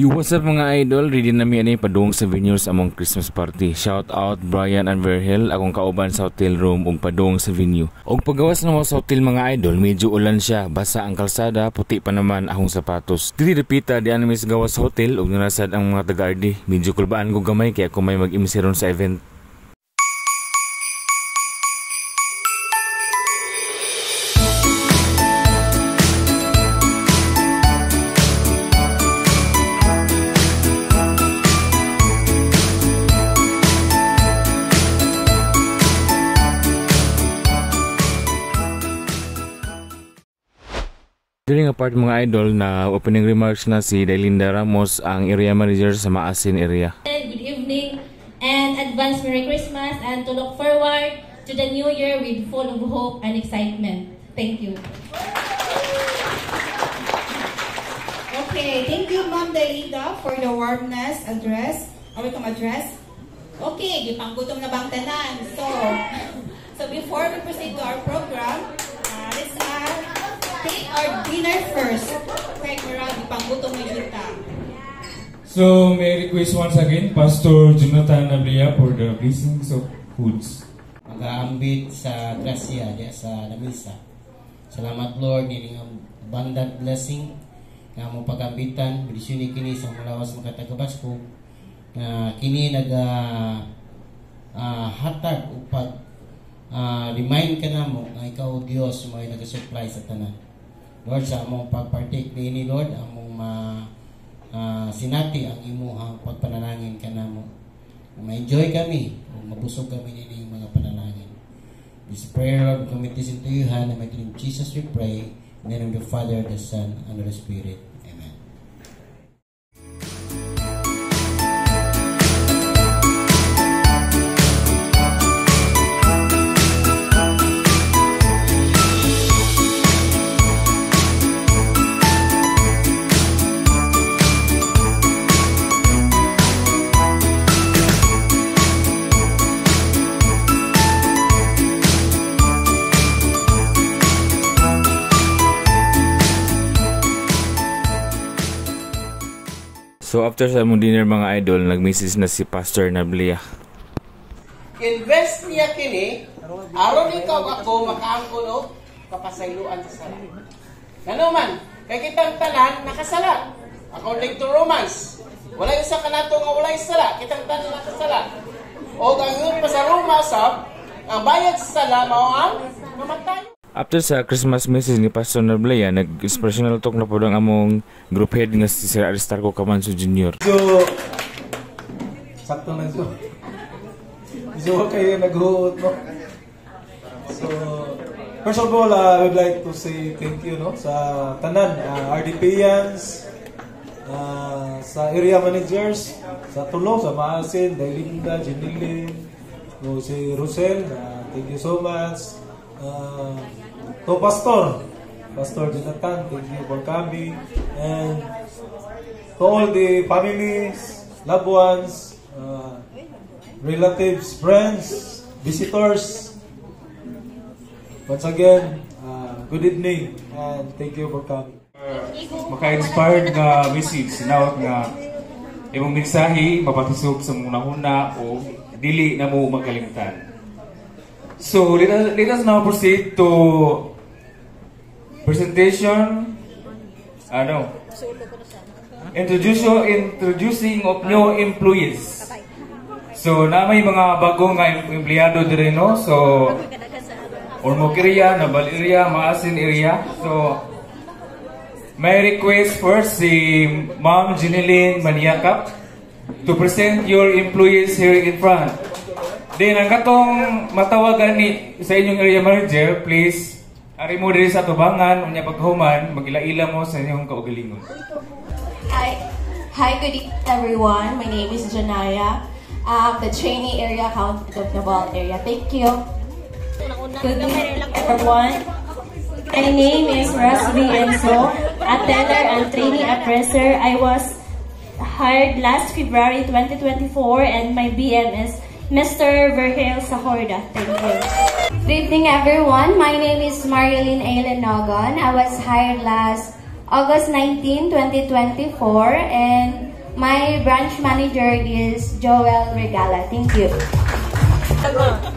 What's up mga idol? Ready na mi ani padung sa venues among Christmas party. Shout out Brian and Verhel, akong kauban sa hotel room ug padung sa venue. Og paggawas na mo sa hotel mga idol, medyo ulan siya, basa ang kalsada, puti pa naman akong sapatos. Dili repita di anime sa gawas sa hotel ug narasad ang mga taga-RD. Medyo kulbaan ko gamay kaya ako may mag-MC ron sa event. During a part mga idol na opening remarks na si Dailinda Ramos, ang area manager sa Maasin area. Good evening and advance Merry Christmas and to look forward to the new year with full of hope and excitement. Thank you. Okay, thank you Ma'am Dailinda for the warmness address. Welcome address. Okay, gipanggutom na bang tanan. So before we proceed to our program, let's take our dinner first. Okay, marami pang gutom na kita. So, may request once again, Pastor Jonathan Nablia for the blessings of foods. Mag-aambit sa grasya diya sa lamisa. Salamat Lord, nining abundant blessing nga mo pagambitan, bidisyon kini sa mulawas makatagabasko na kini hatag upag remind ka na mo nga ikaw Diyos may nag-supply sa tanan. Lord, sa among pagpartake ni Lord, among sinati ang imuhang pagpanalangin ka na mo. Ma-enjoy kami, o mabusog kami nini mga panalangin. This prayer, Lord, commit this into your hand, and in the name of Jesus we pray, in the name of the Father, the Son, and the Spirit. Amen. So after sa among dinner mga idol, nag-message na si Pastor Nablia. Invest niya kini, aron ikaw ako makaangkon og kapasayloan sa sala. Ngano man, kay kitang tanan nakasala. According to Romans, walay usa kanato nga walay sala, kitang tanan nakasala. Og ang yun pa sa Roma sab, ang bayad sa sala mao ang mamatay. After sa Christmas message ni Pastor Nablia, nag-inspirational talk na po ang among group head nga si Sir Aristarco Camanso Jr. So, sakto na ito. So, kayo nag-huot, no? So, first of all, I would like to say thank you, no? Sa tanan, RDPians, sa area managers, sa Tulo, sa Maasin, Dailinda, Jinilin, si Rosel, thank you so much. To Pastor Jonathan, thank you for coming, and to all the families, loved ones, relatives, friends, visitors, once again, good evening and thank you for coming. Maka-inspired nga message, sinawat nga imong mensahe mapatisog sa muna-una o dili na mo magalimtan. So let us now proceed to presentation. Introducing of new employees. So na may mga bagong nga empleyado dire no. So Ormoc-area, Naval-area, Maasin area. So may request first si Ma'am Jinilin Maniakap to present your employees here in front. Then, ang katong matawagan ni sa inyong area manager, please, ari mo diri sa tubangan, unya paghuman, magila-ila mo sa inyong kaugalingon. Hi, good evening everyone. My name is Janaya. The trainee area account of the Naval area. Thank you. Good evening everyone. My name is Rosby Enzo, a teller and trainee appraiser. I was hired last February 2024 and my BM is Mr. Verhel Sahorda. Thank you. Good evening everyone. My name is Marilyn Aileen Nogon. I was hired last August 19, 2024 and My branch manager is Joel Regala. Thank you.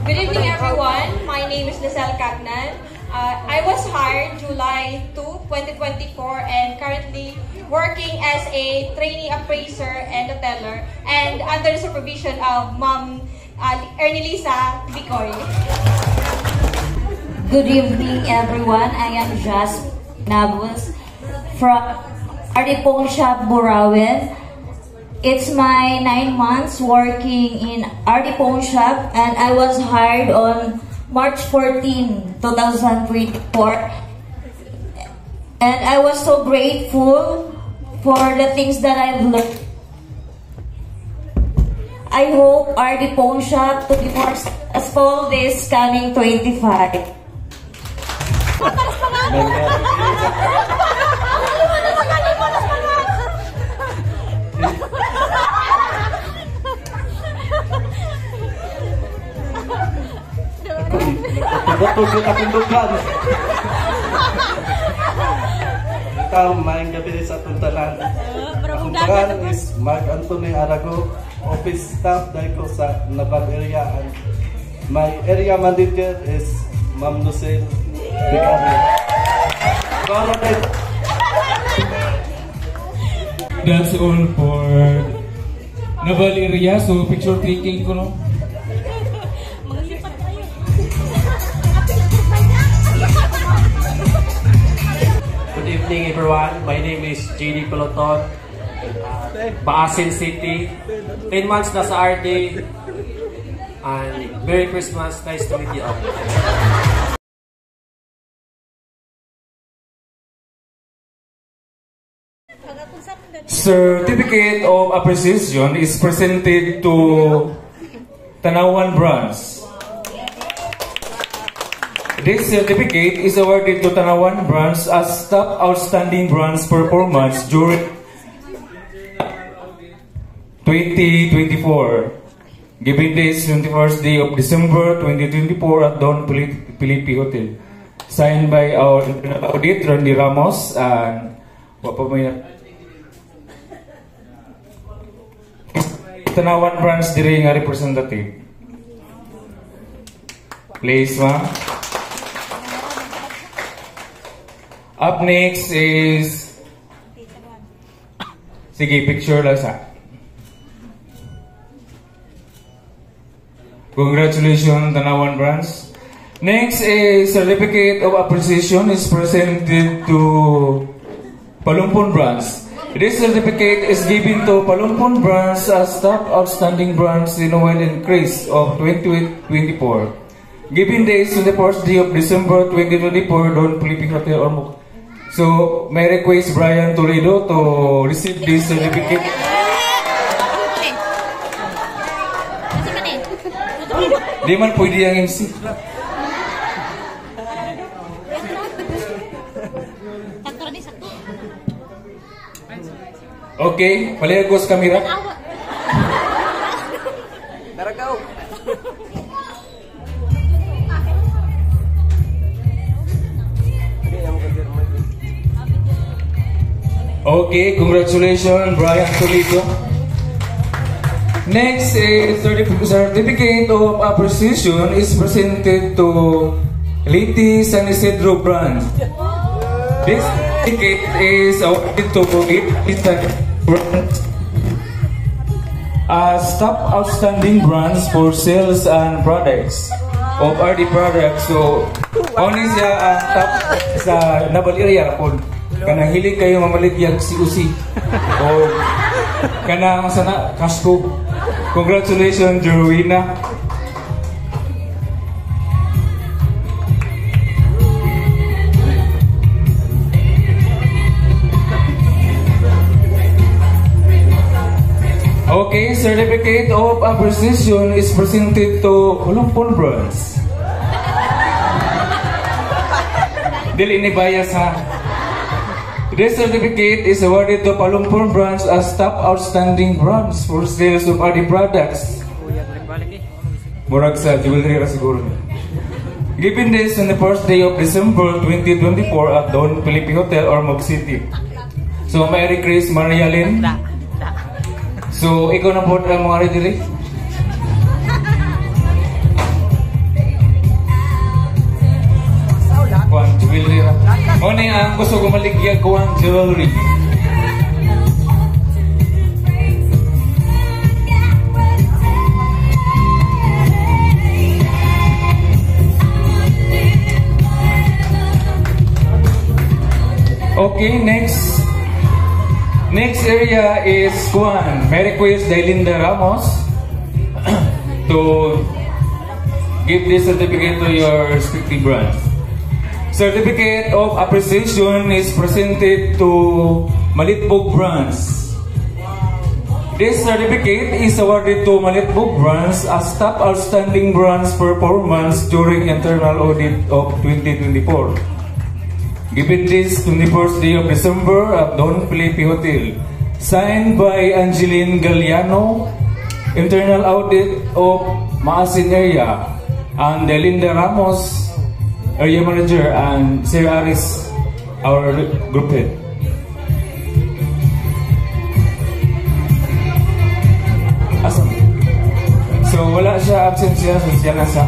Good evening, everyone. My name is Lizelle Cagnan. I was hired July 2, 2024 and currently working as a trainee appraiser and a teller and under the supervision of Ma'am Ernelisa Bicoy. Good evening, everyone. I am Jas Nabus from Aripong Shop, Burawen. It's my 9 months working in Aripong Shop and I was hired on March 14, 2024. And I was so grateful for the things that I've learned. I hope Aripong Shop to be more successful this coming 25. Ikaw, maayong gabi sa atong tanan. Ang pangalan is Mark Anthony Arago, office staff dahil ko sa Nabang area. And my area manager is Ma'am Lucille Vicario. That's all for Naval area. So picture taking ko no. Good evening, everyone. My name is JD Peloton, Baasin City. 10 months na sa RD. And Merry Christmas. Nice to meet you all. Certificate of Appreciation is presented to Tanawan Branch. This certificate is awarded to Tanawan Branch as top outstanding branch performance during 2024. Given this 21st day of December 2024 at Don Felipe Hotel. Signed by our internal audit, Randy Ramos, and Tanawan Branch diri nga representative. Please, ma'am. Up next is... Sige, picture lang sa. Congratulations, Tanawan Branch. Next is Certificate of Appreciation is presented to Palumpon Branch. This certificate is given to Palumpon Branch as top outstanding branch in a well increase of 2024. Given days on the first day of December 2024, Don Felipe Hotel Ormoc. So, may request Brian Toledo to receive this certificate. Di man pwede ang MC. Okay, paligos kamera. Daragaw. Okay, congratulations, Brian Toledo. Next is Certificate of Appreciation is presented to Liti San Isidro Branch. This certificate is awarded to Liti San Branch as top outstanding branch for sales and products of RD products. So, only siya ang top sa Naval area po. Kanang hilig kayo mamaligyag si Usi o kanang sana Castro. Congratulations, Jerwina. Okay, Certificate of Appreciation is presented to Palumpon Branch. Dili ni bias ha. This certificate is awarded to Palumpon Branch as top outstanding branch for sales of RD products. Murag sa jewelry ra siguro. Given this on the first day of December 2024 at Don Felipe Hotel, Ormoc City. So, Merry Christmas, Marialyn. So, ikaw na po ang mga ready. Kuang jewelry ra. O na ang gusto ko maligya kuang jewelry. Okay, next area is Juan. May request Dailinda Ramos to give this certificate to your respective branch. Certificate of appreciation is presented to Malitbog branch. This certificate is awarded to Malitbog branch as top outstanding branch performance during internal audit of 2024. Given this 21st day of December at Don Felipe Hotel. Signed by Angeline Galliano, Internal Audit of Maasin Area, and Delinda Ramos, Area Manager, and Sir Aris, our group head. Awesome. So wala siya, absent siya, so siya na siya.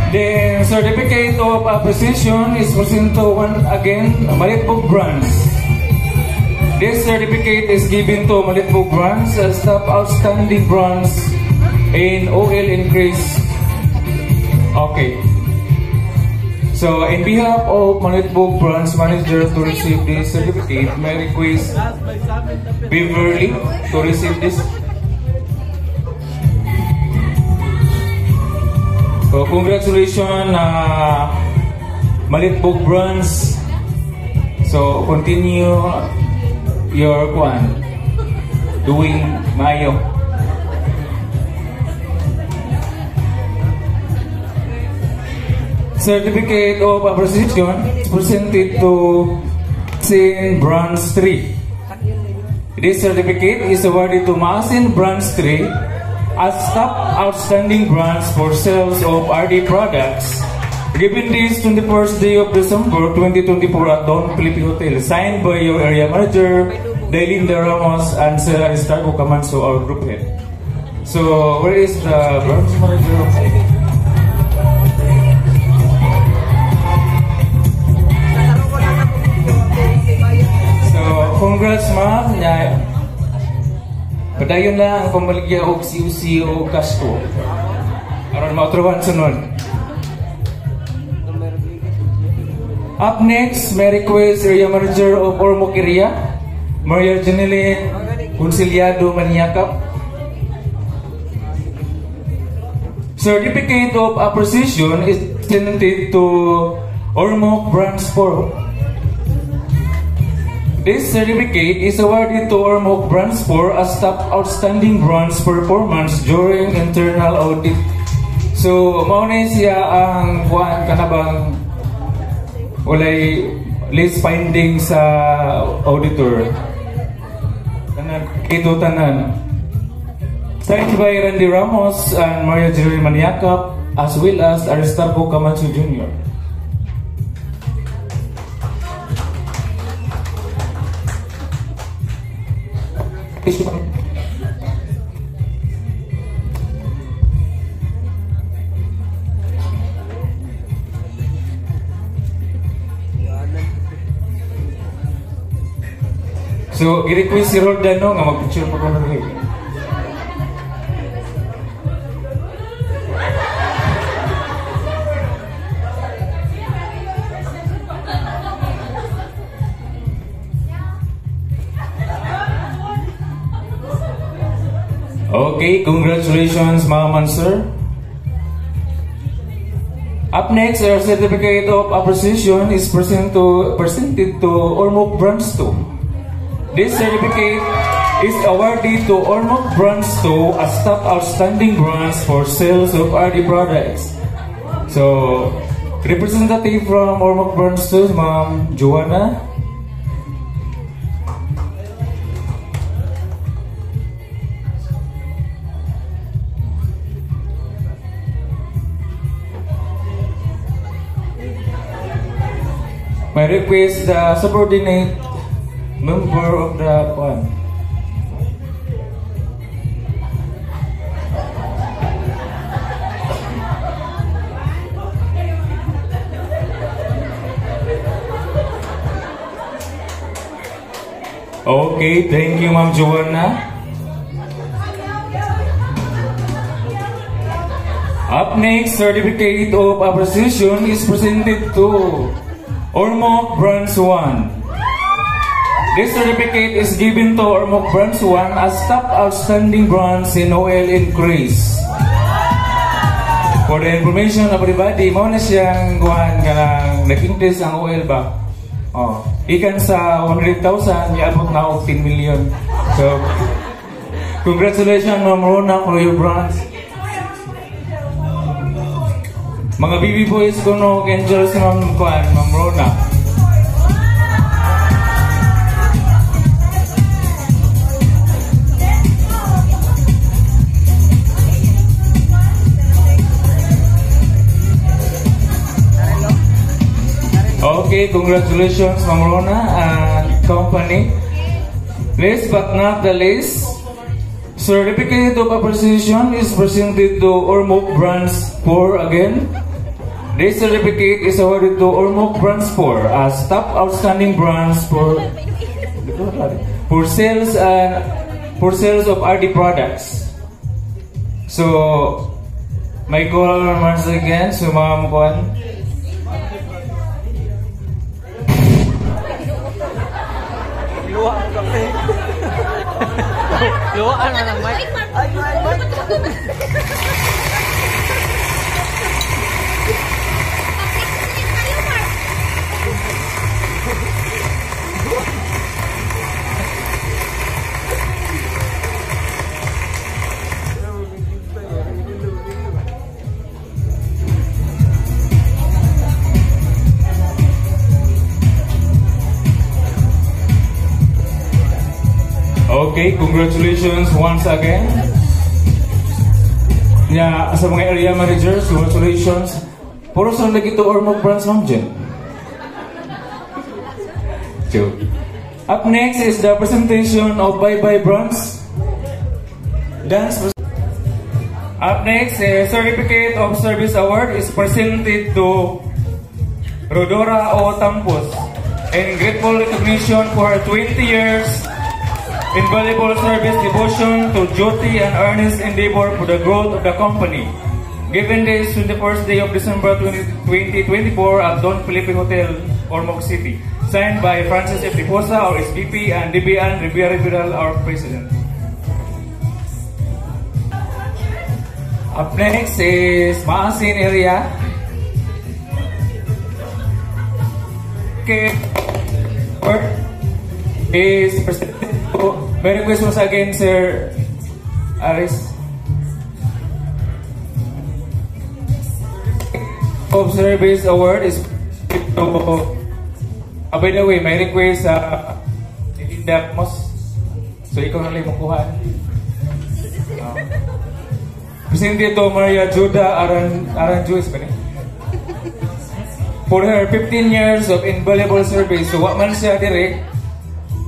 The certificate of appreciation is presented to one again Malitbog branch. This certificate is given to Malitbog branch as top outstanding branch in OL increase. Okay. So in behalf of Malitbog branch manager to receive this certificate, may request Beverly to receive this. So congratulations Malitbog branch. So continue your doing mayo. Certificate of appreciation is presented to Maasin Branch 3. This certificate is awarded to Maasin Branch 3 as top outstanding branch for sales of RD products. Given this 21st day of December 2024 at Don Felipe Hotel, signed by your area manager, Dailinda Ramos, and Sir Aristarco Camanso, our group head. So, where is the branch manager? So, congrats ma'am. Padayon na ang pamaligya og CUC o Casco. Aron mautrawan sunod. Up next, may request Area Manager of Ormoc Area, Maria Janelle Conciliado Maniakap. Certificate of appreciation is presented to Ormoc Branch 4. This certificate is awarded to Ormoc Branch 4 as top outstanding branch performance during internal audit. So, mauna siya ang kanabang walay list finding sa auditor. Ito tanan. Signed by Randy Ramos and Maria Jerry Maniakap as well as Aristarco Camanso Jr. So, i-request si Rodano nga mag-picture pa ko na rin. Okay, congratulations, ma'am and sir. Up next, our certificate of appreciation is presented to Ormoc Branch 2. This certificate is awarded to Ormoc Branch 2 as top outstanding branch for sales of RD products. So, representative from Ormoc Branch 2, Ma'am Joanna. My request the subordinate member of the Okay, thank you, Ma'am Joanna. Up next, certificate of appreciation is presented to Ormoc Branch 1. This certificate is given to Ormoc Branch 1 as top outstanding branch in oil increase. For the information of everybody, mo na siyang guhan ka ng nag-increase ang oil ba? Oh, ikan sa 100,000, iabot na og 10 million. So, congratulations, Ma'am Rona, for your branch. Mga baby boys ko no, angels si Ma'am Rona. Okay, congratulations, Ma'am Rona and company. Last but not the least, certificate of appreciation is presented to Ormoc Branch 4 again. This certificate is awarded to Ormoc Branch 4 as top outstanding branch for sales of RD products. So, my call once again to Ma'am Kwan. Luwaan na ng mic. Okay, congratulations once again. Yeah, sa mga area managers, congratulations. Puro saan lagi ito Ormoc Branch, Ma'am Jen? Joke. Up next is the presentation of Bye-Bye Branch. Up next, a Certificate of Service Award is presented to Rodora O. Tampos in grateful recognition for her 20 years invaluable service, devotion to duty and earnest endeavor for the growth of the company. Given this 21st day of December 2024 at Don Felipe Hotel, Ormoc City. Signed by Francis F. Diposa, our SVP, and Dibian Rivera, our President. Up next is Maasin area. Okay. Is presented. Merry Christmas again, Sir Aris. Of Service Award is by the way, may request sa Linda Mos. So ikaw na lang makuha. Presented to Maria Juda Aranjuez ba niya? For her 15 years of invaluable service. So what man siya direct?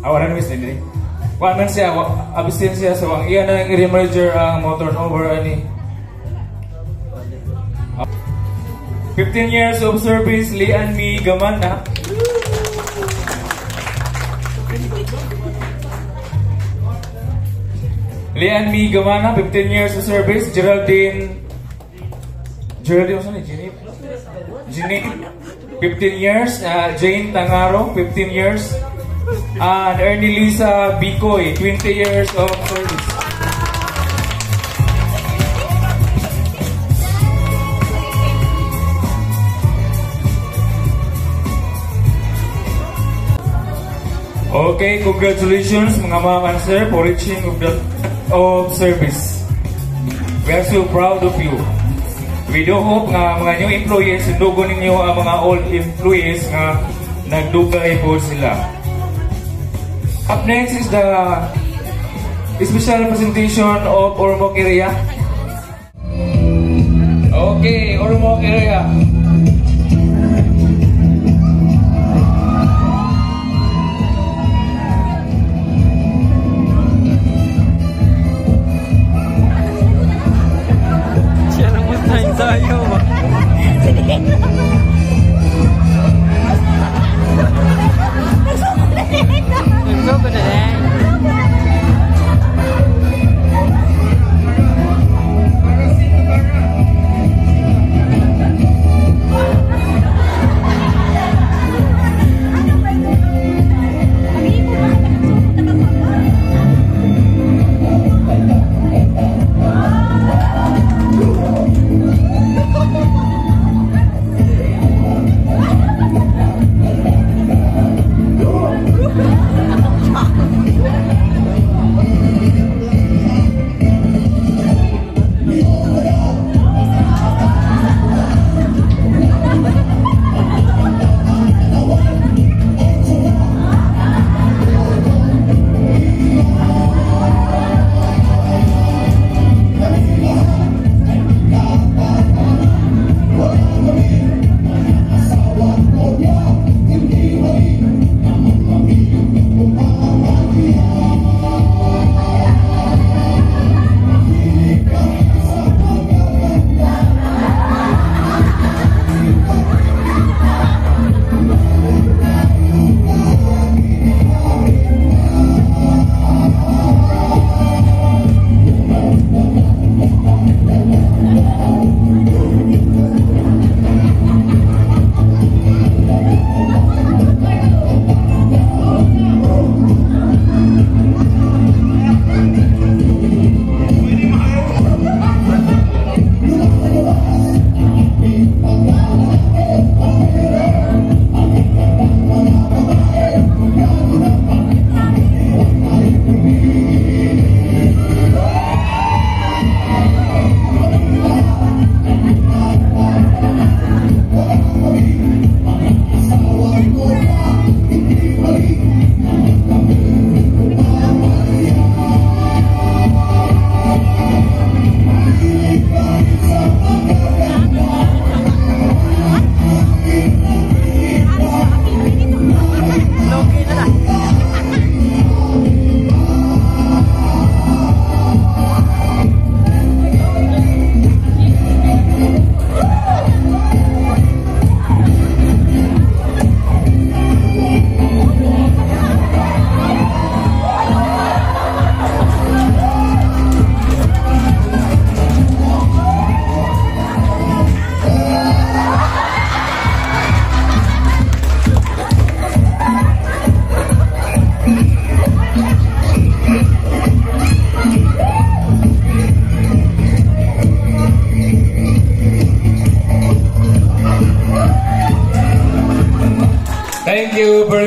Awaran mo siya direct. What man siya, abisin siya. So ang iyan na ng area manager ang motor over ani. 15 years of service, Lian Mi Gamana. Lian Mi Gamana, 15 years of service. Geraldine, what's her name? Jeanine, 15 years. Jane Tangaro, 15 years. And Ernie Lisa Bicoy, 20 years of service. Okay, congratulations mga ma'am and sir for reaching of service. We are so proud of you. We do hope nga mga new employees, indugo ninyo ang mga old employees nga nagdugay po sila. Up next is the special presentation of Ormoc area. Okay, Ormoc area. Đừng có bên này.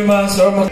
very much, Ormoc.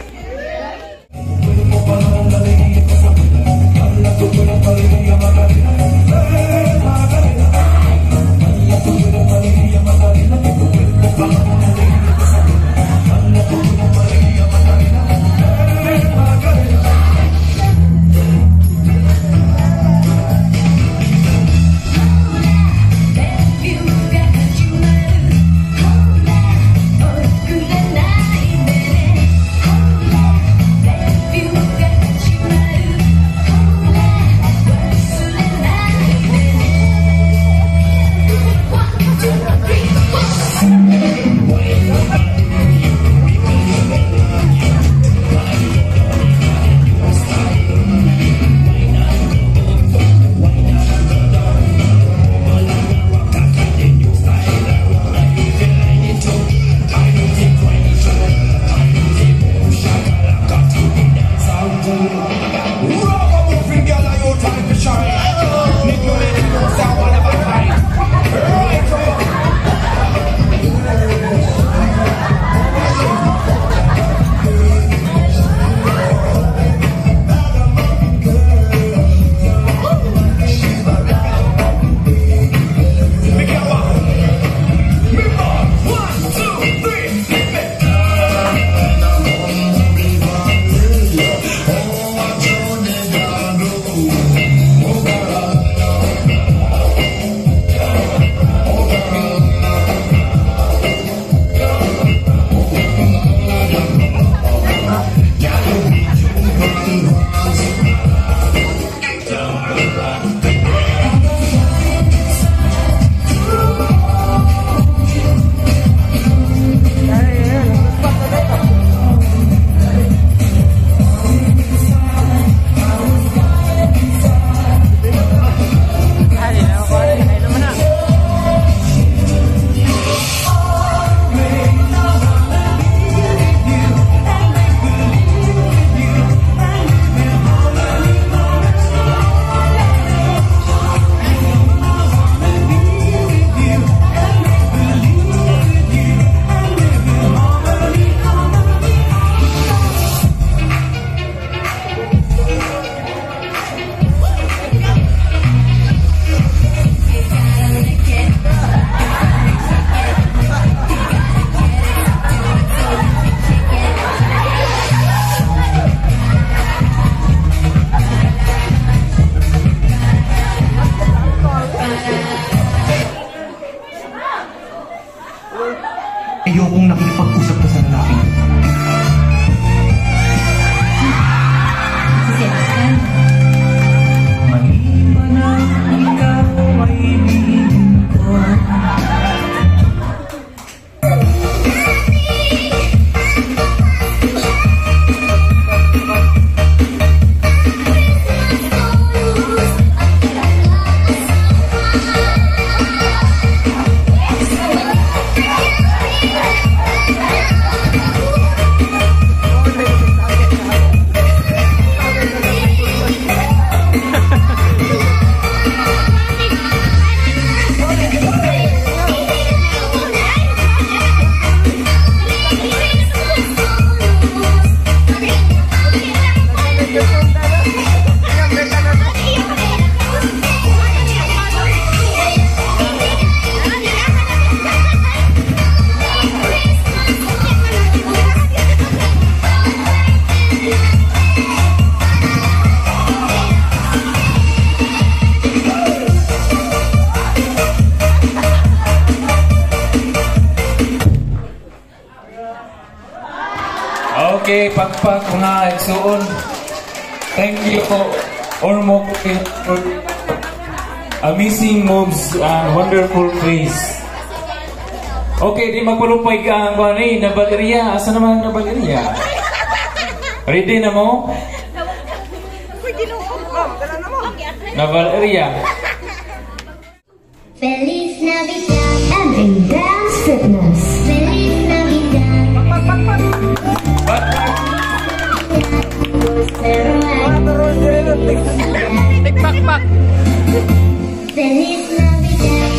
Ayokong nakikipag-usap ka sa lalaki. Sinakan. Maliban na ikaw ay ibigin ko. Okay, pagpag mga igsuon. Thank you po, Ormoc, for amazing moves and wonderful plays. Okay, di magpalupay ka ang kuwanay na baterya. Asa naman na baterya? Ready na mo? Na baterya. Feliz Navidad and in Dance Fitness. Feliz Navidad. Feliz Navidad.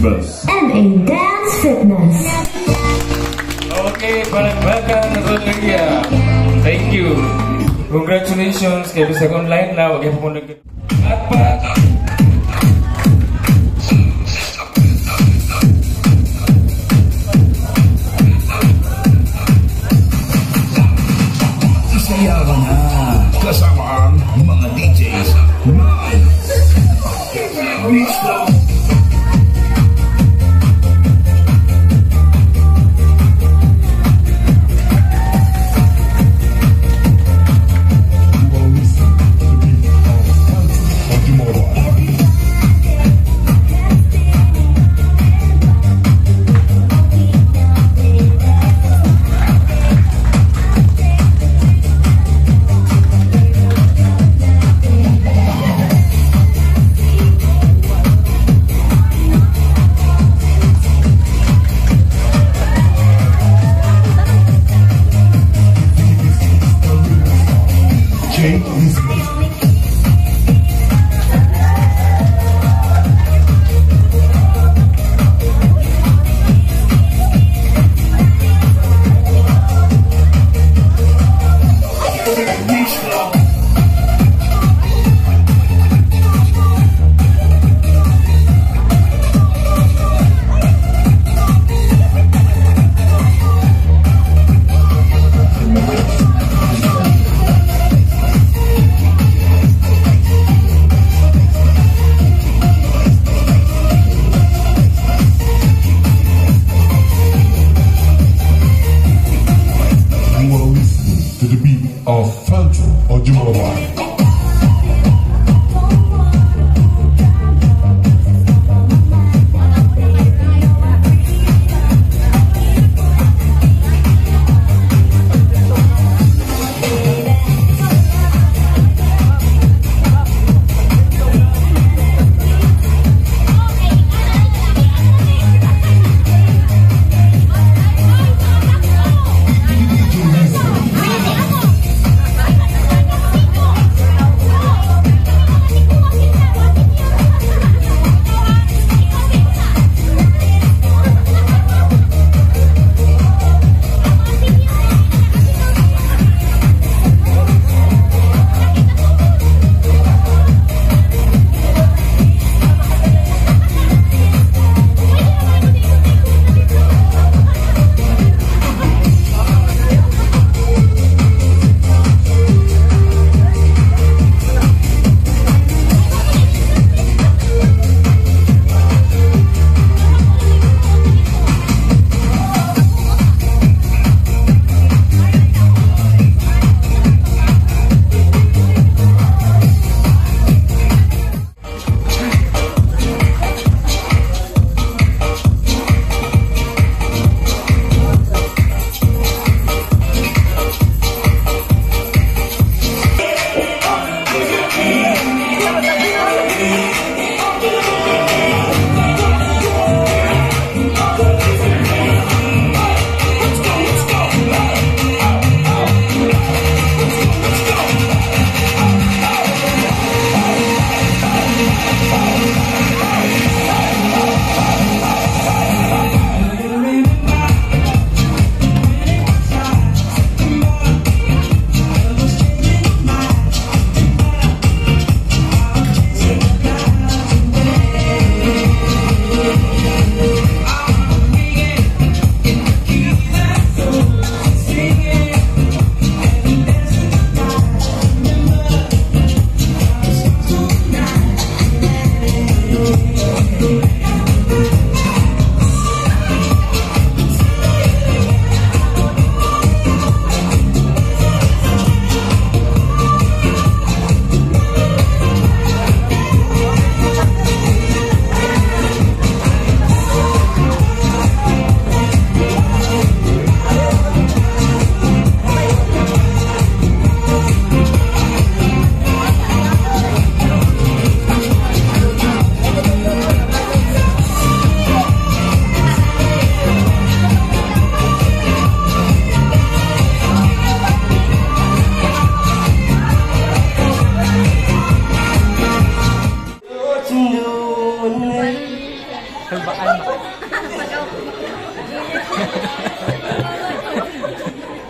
Christmas. MA Dance Fitness. Okay, palagbagan na Valeria. Thank you. Congratulations kay Bisag Online na wag po nag Sayawan na kasama ang mga DJs.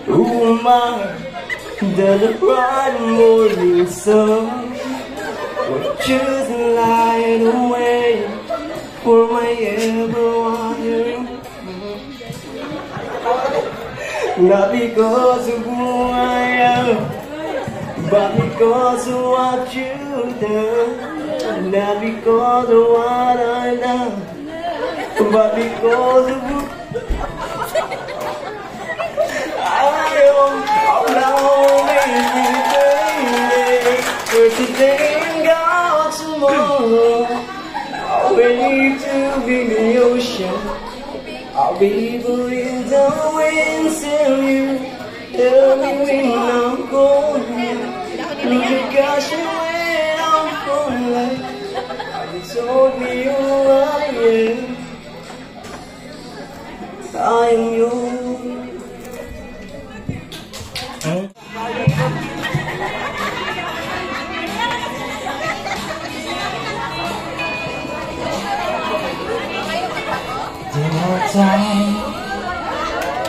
Who am I that the bright morning sun would just light away for my ever-wandering? Not because of who I am, but because of what you've done. Not because of what I've done, but because of who I am. Now, baby, for today and God tomorrow, I'll wait to be the ocean. I'll be blowing the winds till you tell me when I'm going. Look at gosh, when I'm going. You told me who I am. I am yours. Time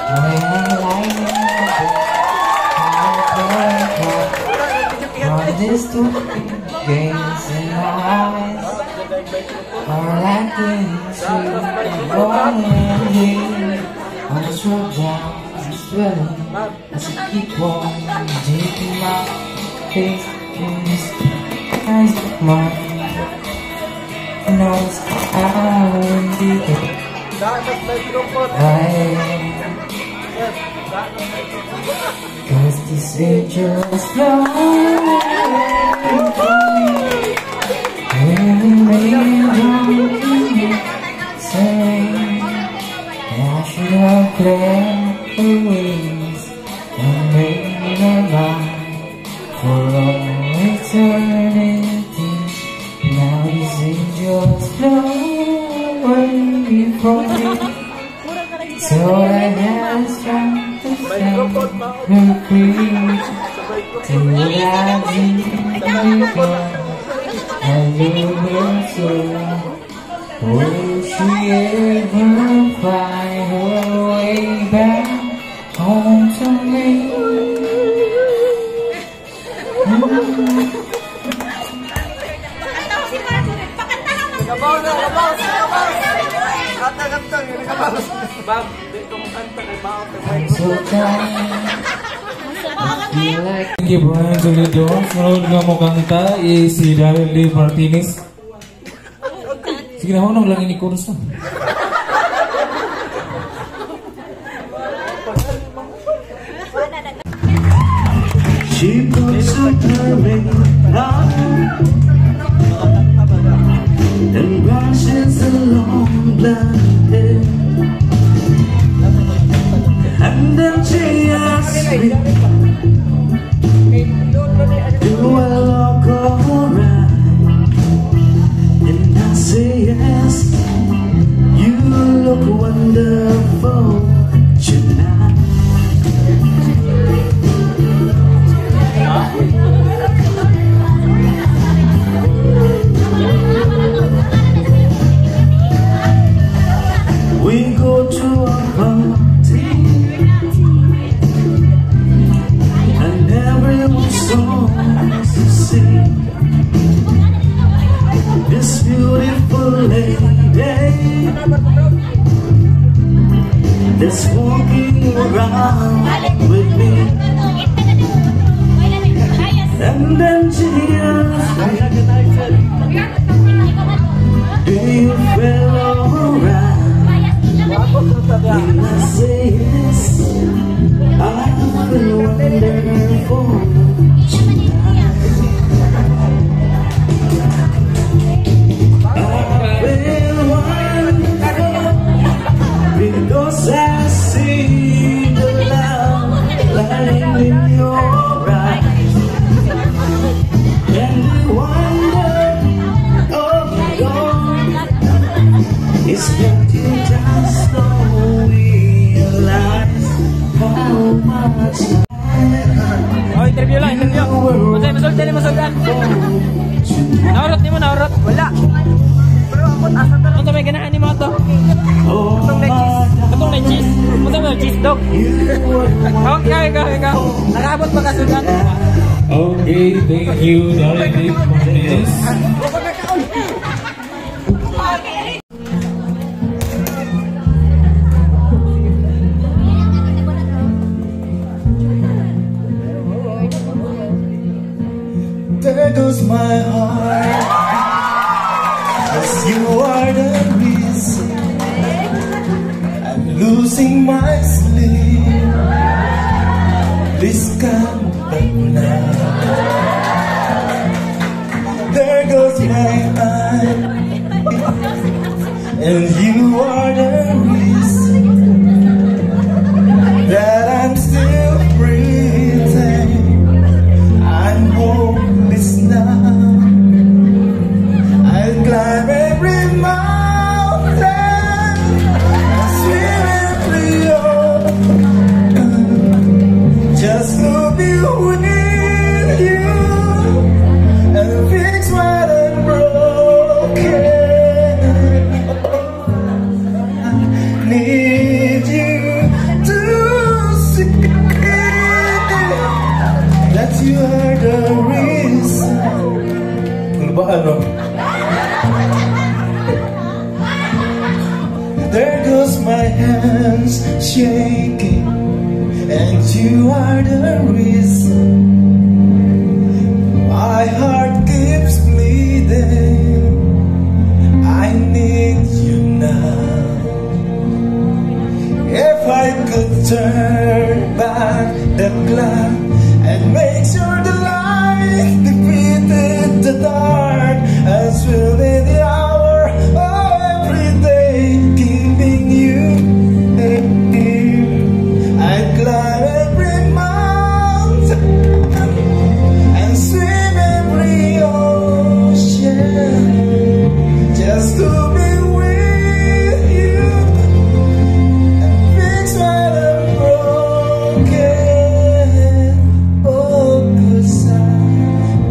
when I'm lying all these stupid games in my eyes, all I can see is one ending. I'm just rolled down and swelling as I keep on digging my face in this eyes of mine. Knows I won't be there. Cause these angels fly for me, and they don't say I should have cleared the wings and made a line for all eternity. Now these angels fly away from me. So I had strength to stand her free till I did before and you were so. Will she ever find her way back home to me? Thank you, Brian Solido. Sunod nga mo kanta si Daryl Lee Martinez. Sige na, hunong lang ini-chorus na. She puts a ring on and brushes a long blonde hair, and then she asks me, do I look alright? And I say yes, you look wonderful tonight. We go to a party and everyone's songs to sing. This beautiful lady that's walking around with me, and then she asks me, do you feel alright? And I say yes, I feel wonderful tonight. I feel wonderful because I see the love lying in your eyes, and the wonder of God is that you just don't realize how much. Oh, interview lang, interview. Masay, masultan. Naurot ni mo, naurot. Wala. Ito may ganahan ni mo ito. Itong may cheese. Ito may cheese dog. Okay, ikaw. Nakabot pa kasudan. Okay, thank you, Darling Martinez. There goes my heart, 'cause you are the reason I'm losing my sleep. Please come back now. There goes my heart, and you are the reason that I'm still breathing. I'm hopeless now. I'll climb every mountain, swim every ocean, just to be with you and fix what I'm broken. I need you to see that you are the reason. There goes my hands shaking, and you are the reason. My heart keeps bleeding. I need you now. If I could turn back the clock and make sure the light defeated the dark, as will in the hour of every day, keeping you near. I'd climb every mountain and swim every ocean, just to be with you and fix what I'm broken. Oh, 'cause I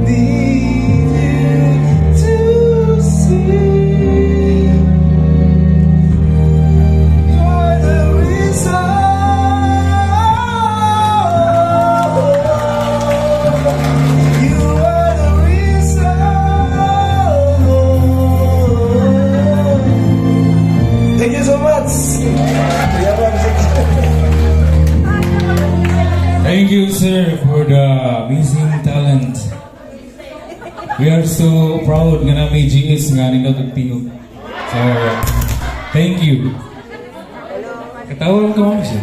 need you to see you're the reason. You are the reason. Thank you so much. Thank you, sir, for the amazing talent. We are so proud nga na may GS nga nila nagtingog. So, thank you. Katawag ka mo siya.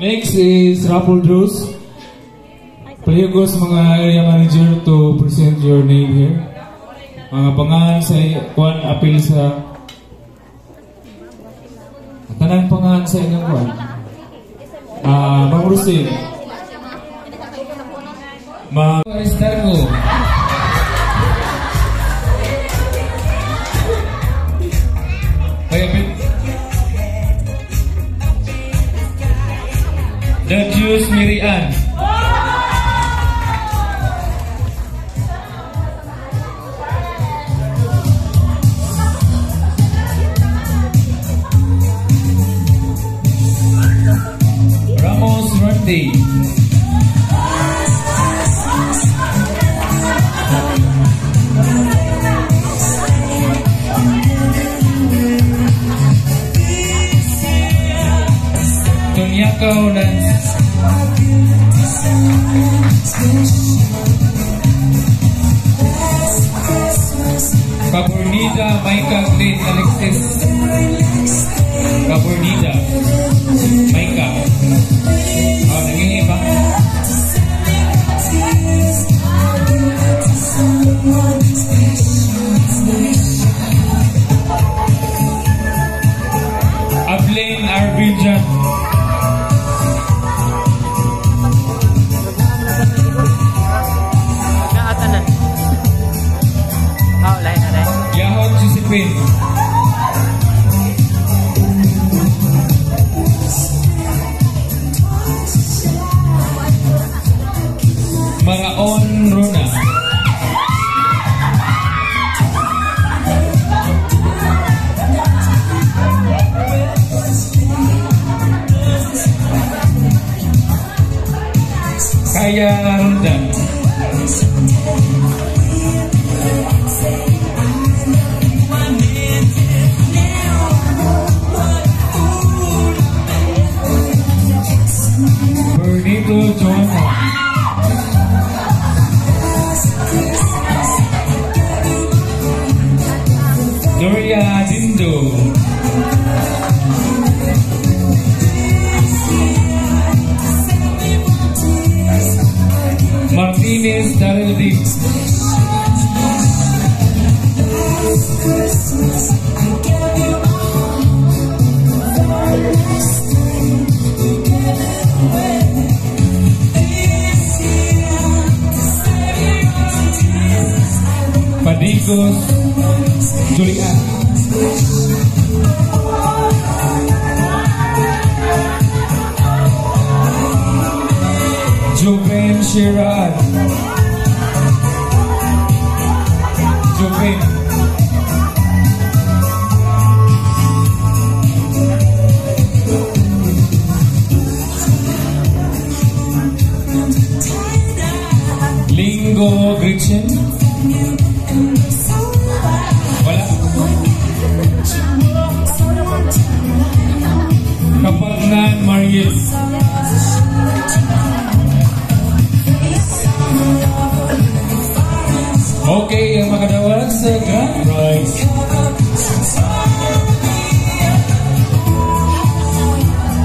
Next is Raffle Drews. Playagos mga area manager to present your name here. Mga pangalan sa kuan appeal sa tanang pangalan sa inyong kuan. Ma'am Rusin. Ma'am Aristarco. The Juice Mirian. Ramos Randy. Tunyakaw Nance. Kaburnida Maika Glenn Alexis. Kaburnida Maika. Nangingi ba? Ablain Arvinjan. Yahon Josephine. Gloria Roldan. Bernito Joanna. Gloria Dindo. Martinez Dareldi. Padikos Julian. Joven Sherad. Joven. Lingo Gretchen. Wala. Kapagnan Mariel. Okay, yang makadawat sa grand prize.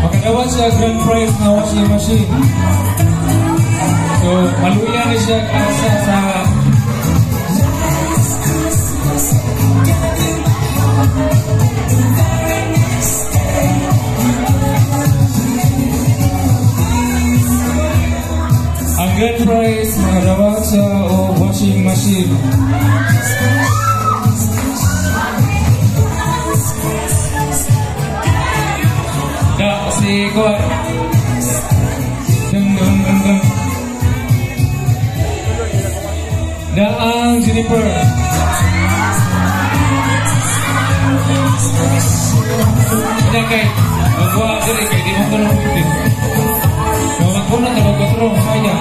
Makadawat sa grand prize na washing machine. So, maluya na siya kasi sa ang grand prize makadawat sa washing machine. Da si Kuat. Dum dum dum dum. Da ang Jennifer. Ada kay magwa diri kay di mo tulong din. Kalau ko na nagotro saya.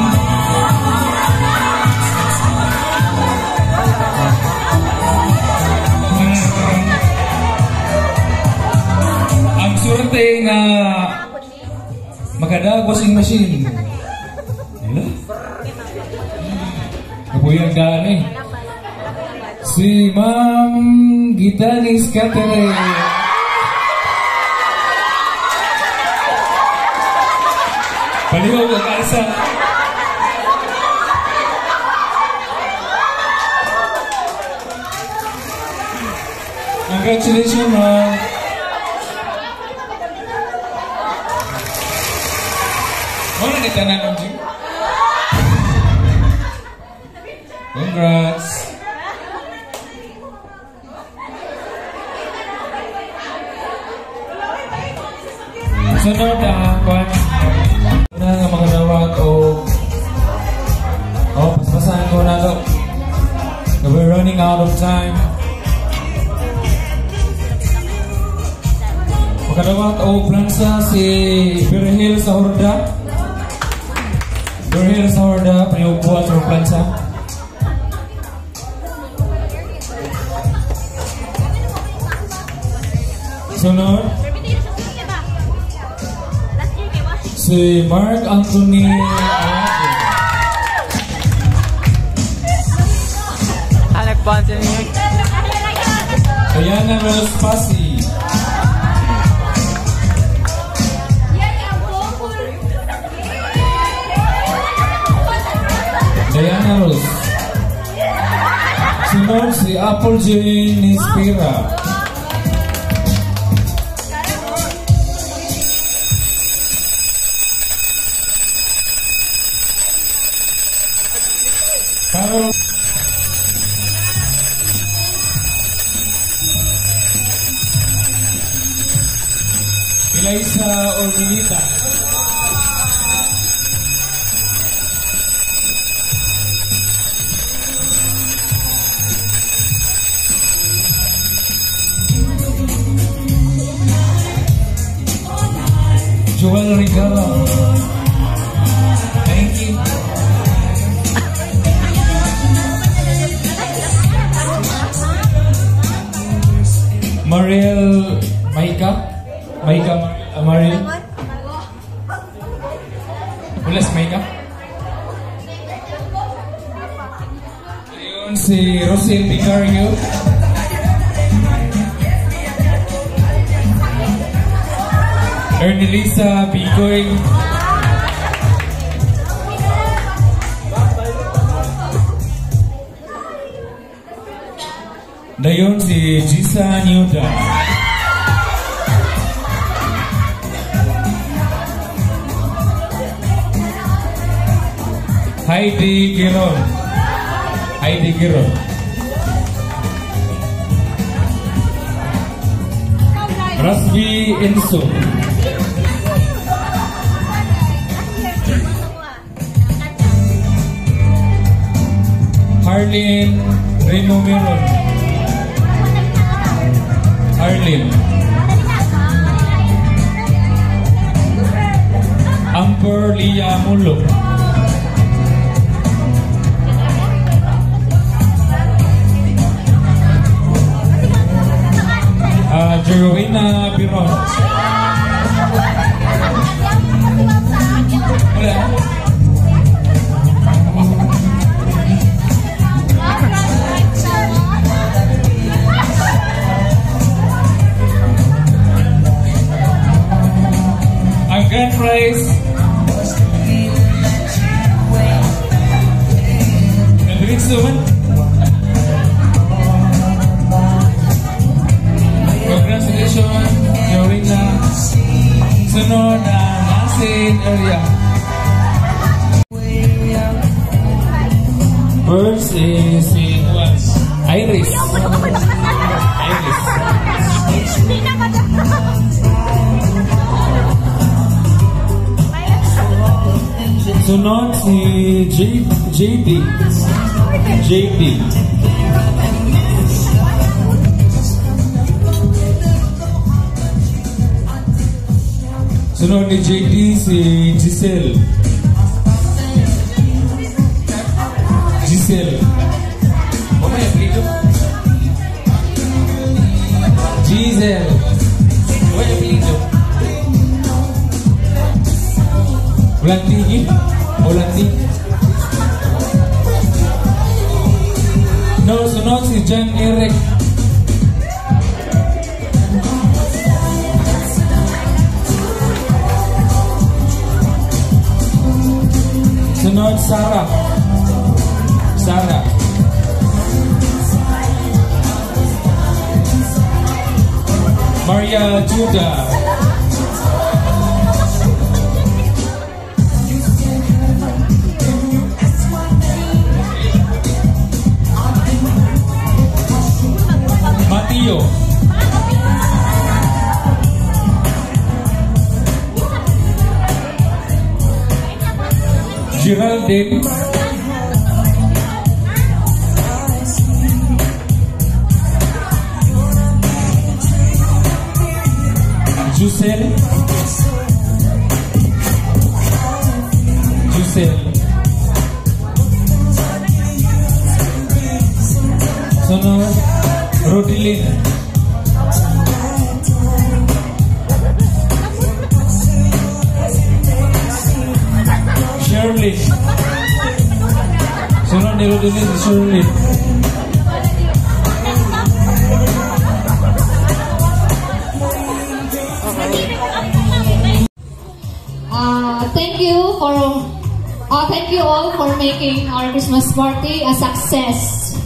Ang surte nga magada washing machine. Ila. Kapuyang daan eh. Si Ma'am Gitanis Catherine. Palihog ang kalsa. Congratulations, Ma'am. Mana ni tanan ng Jim? Congrats. Sunod ang kwan na nga mga nawag o paspasahan ko na to. We're running out of time. Makadawat o plansa si Berhil sa Horda. Berhil sa Horda, paniupuan sa plansa. Sunod si Mark Anthony Anak pansin niyo. Diana Rose Pasi. Diana Rose. Sunod si Apple Jane Inspira. Eliza Orgunita. Joel Rigala. Thank you. Mariel Maika? Mariel? Wala si Maika? Ayun, si Rosel Picario. Ernelisa Bicoy. Dayon si Jisa Newda. Heidi Giron. Rasbi Inso. Harlin Remo Meron. Harlin. Amber Lia Mulo. Jerowina Biron. Wala. Ang grand prize nandito naman. Congratulations, Jorina. Sunod ang Asin area. First is Iris. Sunod si JD. Sunod ni JD si Giselle. Ano may apelido? Giselle. Ano may apelido? Walang tingin? Walang tingin? No, sunod si John Eric. Sunod Sarah. Maria Judah. Mateo. Geraldine. Jusel. Sunod Rodilin. Shirley. Sunod ni Rodilin si Shirley. Thank you all for making our Christmas party a success.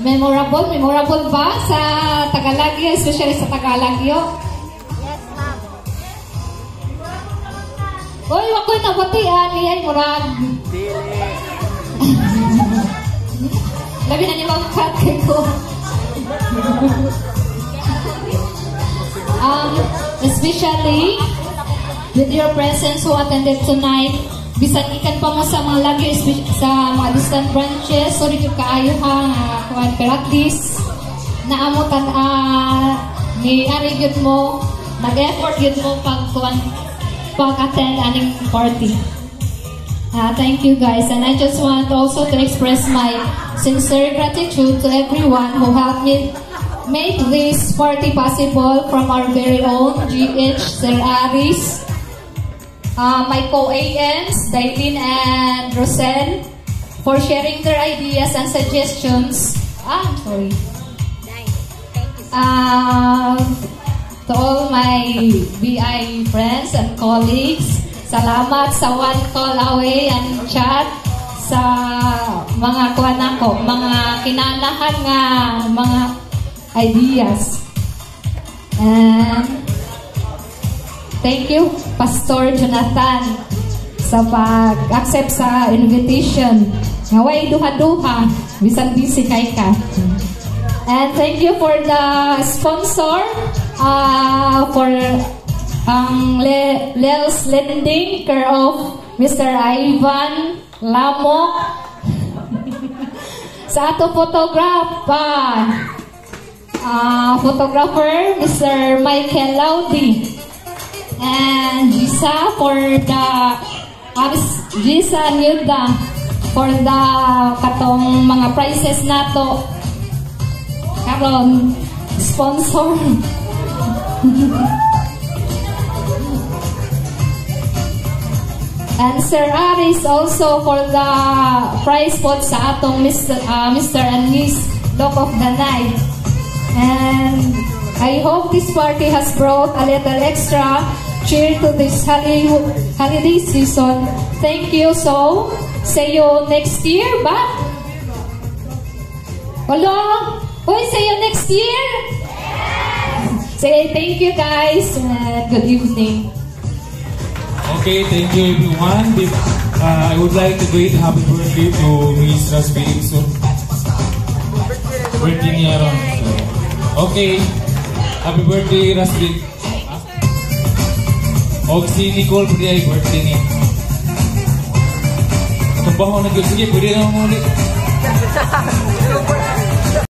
Memorable ba sa Tagalagyo, especially sa Tagalagyo? Yes, ma'am. Uy, wako'y nabatian niyan, murag. Labi na niyo mag-cut kay ko. Especially with your presence who attended tonight. Bisan ikan pa mo sa mga lagi sa mga distant branches, sorry kung kaayo ha, pero at least naamutan ni Arigid mo, nag-effort yun mo pag-attend aning party. Thank you guys, and I just want also to express my sincere gratitude to everyone who helped me made this party possible from our very own GH Sir Aris, my co-ANs, Dailin and Rosel, for sharing their ideas and suggestions. To all my BI friends and colleagues, salamat sa one call away and chat sa mga kuwan ako, mga kinanahan nga mga ideas. And thank you, Pastor Jonathan, sa pag-accept sa invitation. Ngaway duha-duha, bisan busy kay ka. And thank you for the sponsor, for Lels Lending, care of Mr. Ivan Lamok. Sa ato photographer, Mr. Michael Laudi. And Gisa for the Gisa Nilda for the katong mga prizes nato karon sponsor. And Sir Aris also for the prize pot sa atong Mr. and Miss Look of the Night. And I hope this party has brought a little extra cheer to this holiday season. Thank you. So, see you next year, ba? Hello? Uy, see you next year? Say thank you, guys. Good evening. Okay, thank you everyone. I would like to greet happy birthday to Miss Rasby Ibson. Birthday niya ron. Okay, happy birthday Rasby. O si Nicole pwede ay birthday niya. Tumbaho na yun. Sige, pwede na ulit.